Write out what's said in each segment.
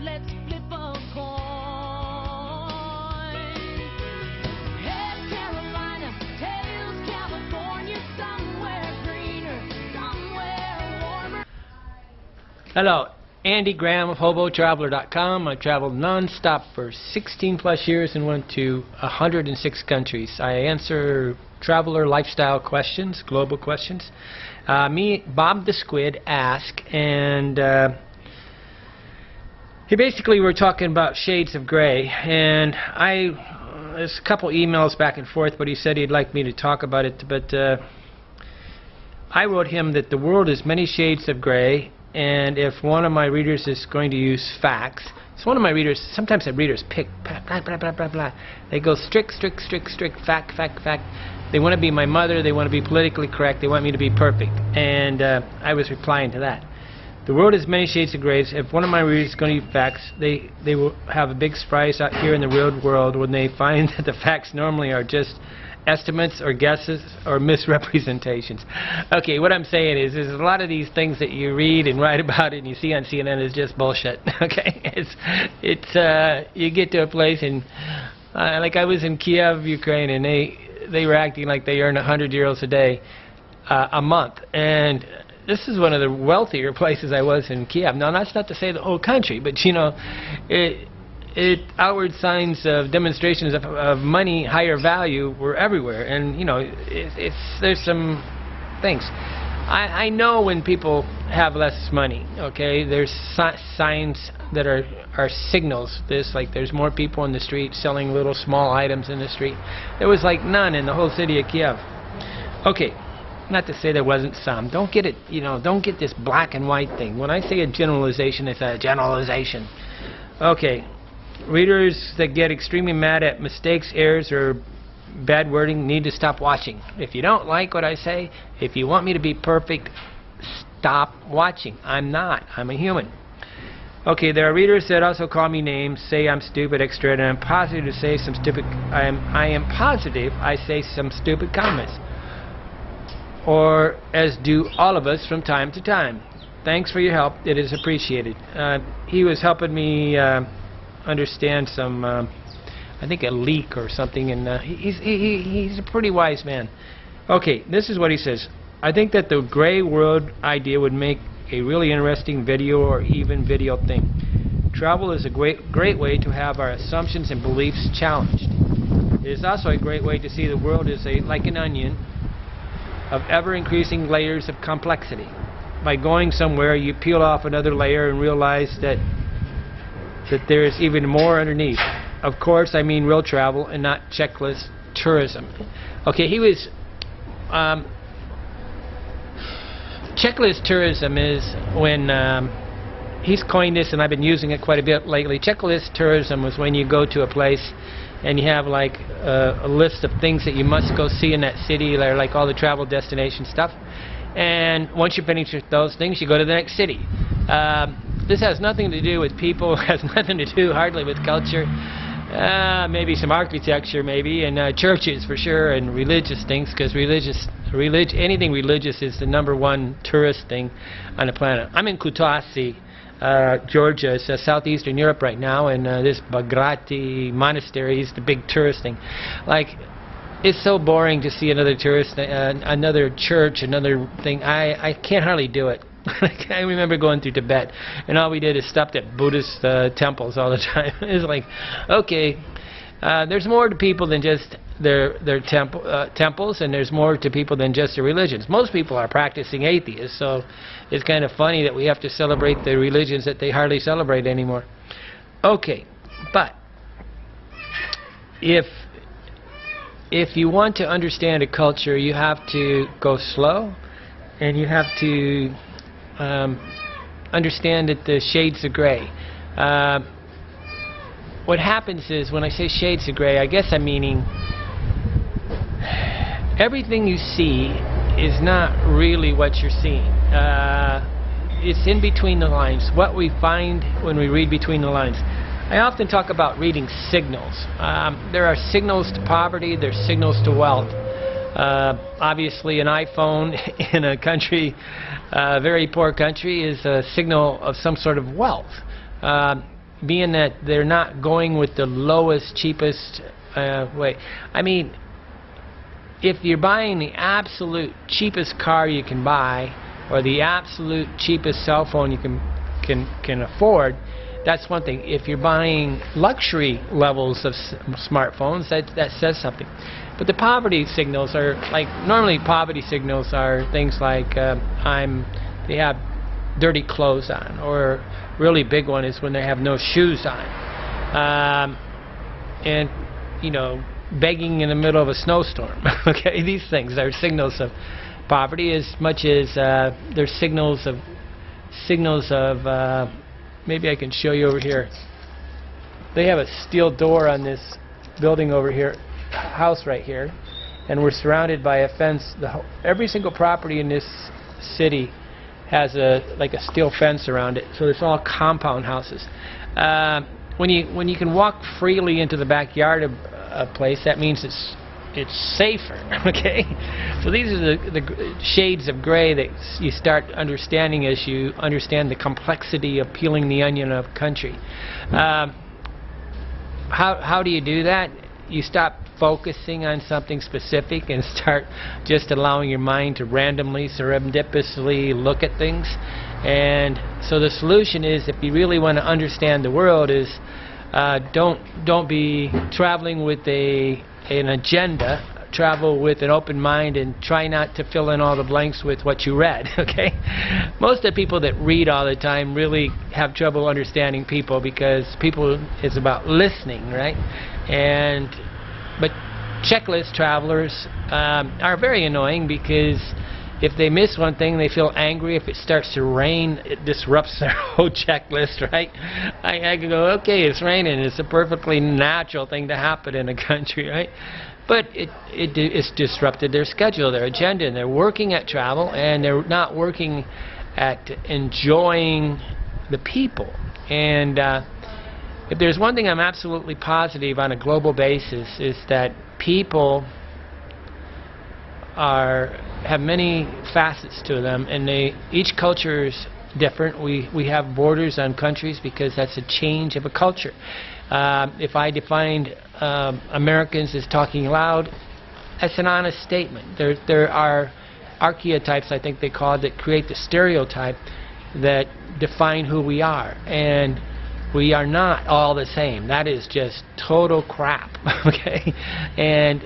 let's flip a coin. Head Carolina, tails California, somewhere greener, somewhere warmer. Hello, Andy Graham of HoboTraveler.com. I've traveled non-stop for 16 plus years and went to 106 countries. I answer traveler lifestyle questions, global questions. Bob the Squid asked, and he basically were talking about shades of gray, and there's a couple emails back and forth, but he said he'd like me to talk about it, but I wrote him that the world is many shades of gray, and if one of my readers is going to use facts, so one of my readers, sometimes the readers pick blah, blah, blah, blah, blah. They go strict, fact, fact, fact. They want to be my mother, they want to be politically correct, they want me to be perfect. And I was replying to that. The world is many shades of grays. If one of my readers is going to use facts, they will have a big surprise out here in the real world when they find that the facts normally are just estimates or guesses or misrepresentations. Okay, what I'm saying is a lot of these things that you read and write about and you see on CNN is just bullshit. Okay, you get to a place and like I was in Kiev, Ukraine, and they were acting like they earn 100 euros a day a month, and this is one of the wealthier places I was in Kiev. Now that's not to say the whole country, but you know, outward signs of demonstrations of money, higher value were everywhere, and you know, there's some things. I know when people have less money. Okay, there's signs that are signals. There's more people in the street selling little small items in the street. There was like none in the whole city of Kiev. Okay, not to say there wasn't some. Don't get it. You know, don't get this black and white thing. When I say a generalization, it's a generalization. Okay. Readers that get extremely mad at mistakes, errors, or bad wording need to stop watching. If you don't like what I say, if you want me to be perfect, stop watching. I'm not. I'm a human. Okay, there are readers that also call me names, say I'm stupid, extra, and I'm positive to say some stupid. I am positive I say some stupid comments, or as do all of us from time to time. Thanks for your help. It is appreciated. He was helping me understand some, I think a leak or something, and he's a pretty wise man. Okay, this is what he says. I think that the gray world idea would make a really interesting video or even video thing. Travel is a great way to have our assumptions and beliefs challenged. It is also a great way to see the world as like an onion of ever-increasing layers of complexity. By going somewhere, you peel off another layer and realize that there is even more underneath. Of course, I mean real travel and not checklist tourism. Okay, he was... checklist tourism is when... he's coined this, and I've been using it quite a bit lately. Checklist tourism was when you go to a place and you have like a list of things that you must go see in that city, like all the travel destination stuff. And once you finish with those things, you go to the next city. This has nothing to do with people, has nothing to do hardly with culture, maybe some architecture maybe, and churches for sure, and religious things, because anything religious is the #1 tourist thing on the planet. I'm in Kutaisi, Georgia. It's southeastern Europe right now, and this Bhagirati monastery is the big tourist thing. Like, it's so boring to see another tourist, another church, another thing. I can't hardly do it. I remember going through Tibet, and all we did is stopped at Buddhist temples all the time. It was like, okay, there's more to people than just their temples, and there's more to people than just their religions. Most people are practicing atheists, so it's kind of funny that we have to celebrate the religions that they hardly celebrate anymore. Okay, but if you want to understand a culture, you have to go slow, and you have to understand that the shades of gray. What happens is, when I say shades of gray, I guess I'm meaning everything you see is not really what you're seeing. It's in between the lines, what we find when we read between the lines. I often talk about reading signals. There are signals to poverty, there's signals to wealth. Obviously an iPhone in a country, a very poor country, is a signal of some sort of wealth. being that they're not going with the lowest, cheapest way. I mean, if you're buying the absolute cheapest car you can buy, or the absolute cheapest cell phone you can afford, that's one thing. If you're buying luxury levels of smartphones, that says something. But the poverty signals are like, normally poverty signals are things like they have dirty clothes on, or really big one is when they have no shoes on, and you know, begging in the middle of a snowstorm. Okay, these things are signals of poverty as much as they're signals of maybe I can show you over here. They have a steel door on this building over here, house right here, and we're surrounded by a fence. Every single property in this city has like a steel fence around it, so it's all compound houses. When you can walk freely into the backyard of a place, that means it's safer. Okay, so these are the shades of gray that you start understanding as you understand the complexity of peeling the onion of country. How do you do that? You stop focusing on something specific and start just allowing your mind to randomly, serendipitously look at things. And so the solution is, if you really want to understand the world, is don't be traveling with an agenda. Travel with an open mind and try not to fill in all the blanks with what you read. Okay, most of the people that read all the time really have trouble understanding people, because people is about listening, right? But checklist travelers are very annoying, because if they miss one thing, they feel angry. If it starts to rain, it disrupts their whole checklist, right? I can go, okay, it's raining. It's a perfectly natural thing to happen in a country, right? But it's disrupted their schedule, their agenda, and they're working at travel, and they're not working at enjoying the people. And if there's one thing I'm absolutely positive on a global basis, is that people have many facets to them, and each culture is different. We have borders on countries because that's a change of a culture. If I defined Americans as talking loud, that's an honest statement. There are archetypes, I think they call it, that create the stereotype that define who we are, and we are not all the same. That is just total crap. Okay, and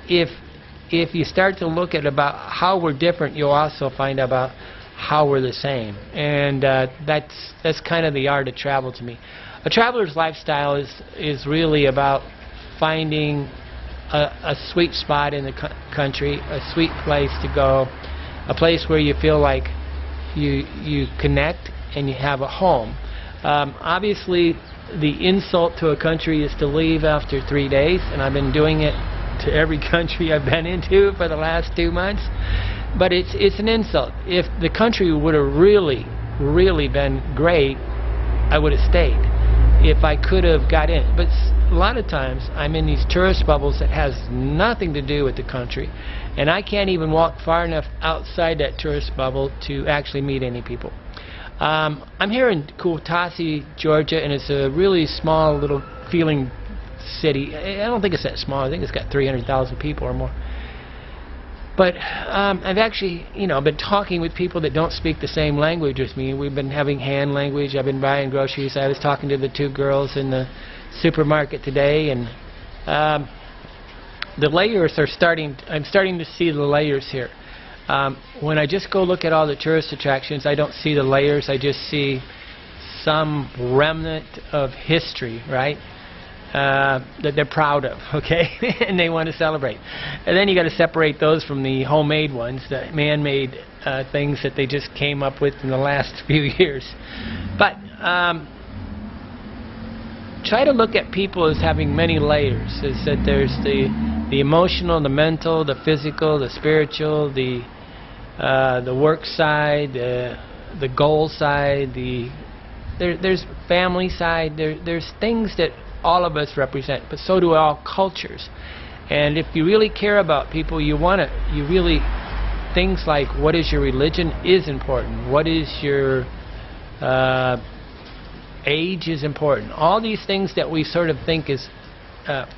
if you start to look at about how we're different, you'll also find out about how we're the same, and that's kind of the art of travel to me. A traveler's lifestyle is really about finding a sweet spot in the country, a sweet place to go, a place where you feel like you connect and you have a home. Obviously, the insult to a country is to leave after 3 days, and I've been doing it to every country I've been into for the last 2 months. But it's an insult. If the country would have really, really been great, I would have stayed if I could have got in. But a lot of times I'm in these tourist bubbles that has nothing to do with the country, and I can't even walk far enough outside that tourist bubble to actually meet any people. I'm here in Kuwatasi, Georgia, and it's a really small little feeling city. I don't think it's that small. I think it's got 300,000 people or more. But I've actually, been talking with people that don't speak the same language as me. We've been having hand language. I've been buying groceries. I was talking to the 2 girls in the supermarket today, and the layers are starting. I'm starting to see the layers here. When I just go look at all the tourist attractions, I don't see the layers. I just see some remnant of history, right? That they're proud of, okay, and they want to celebrate. And then you got to separate those from the homemade ones, the man-made things that they just came up with in the last few years. But try to look at people as having many layers. Is that there's the emotional, the mental, the physical, the spiritual, the work side, the goal side, there's family side. There's things that all of us represent, but so do all cultures. And if you really care about people, you really, things like what is your religion is important. What is your age is important. All these things that we sort of think is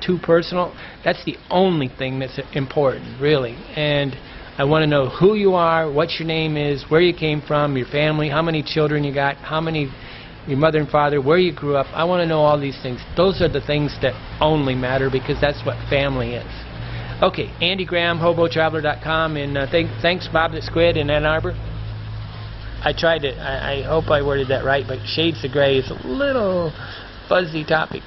too personal, that's the only thing that's important, really. And I want to know who you are, what your name is, where you came from, your family, how many children you got, your mother and father, where you grew up. I want to know all these things. Those are the things that only matter, because that's what family is. Okay, Andy Graham, HoboTraveler.com, and thanks Bob the Squid in Ann Arbor. I tried to, I hope I worded that right, but Shades of Gray is a little fuzzy topic.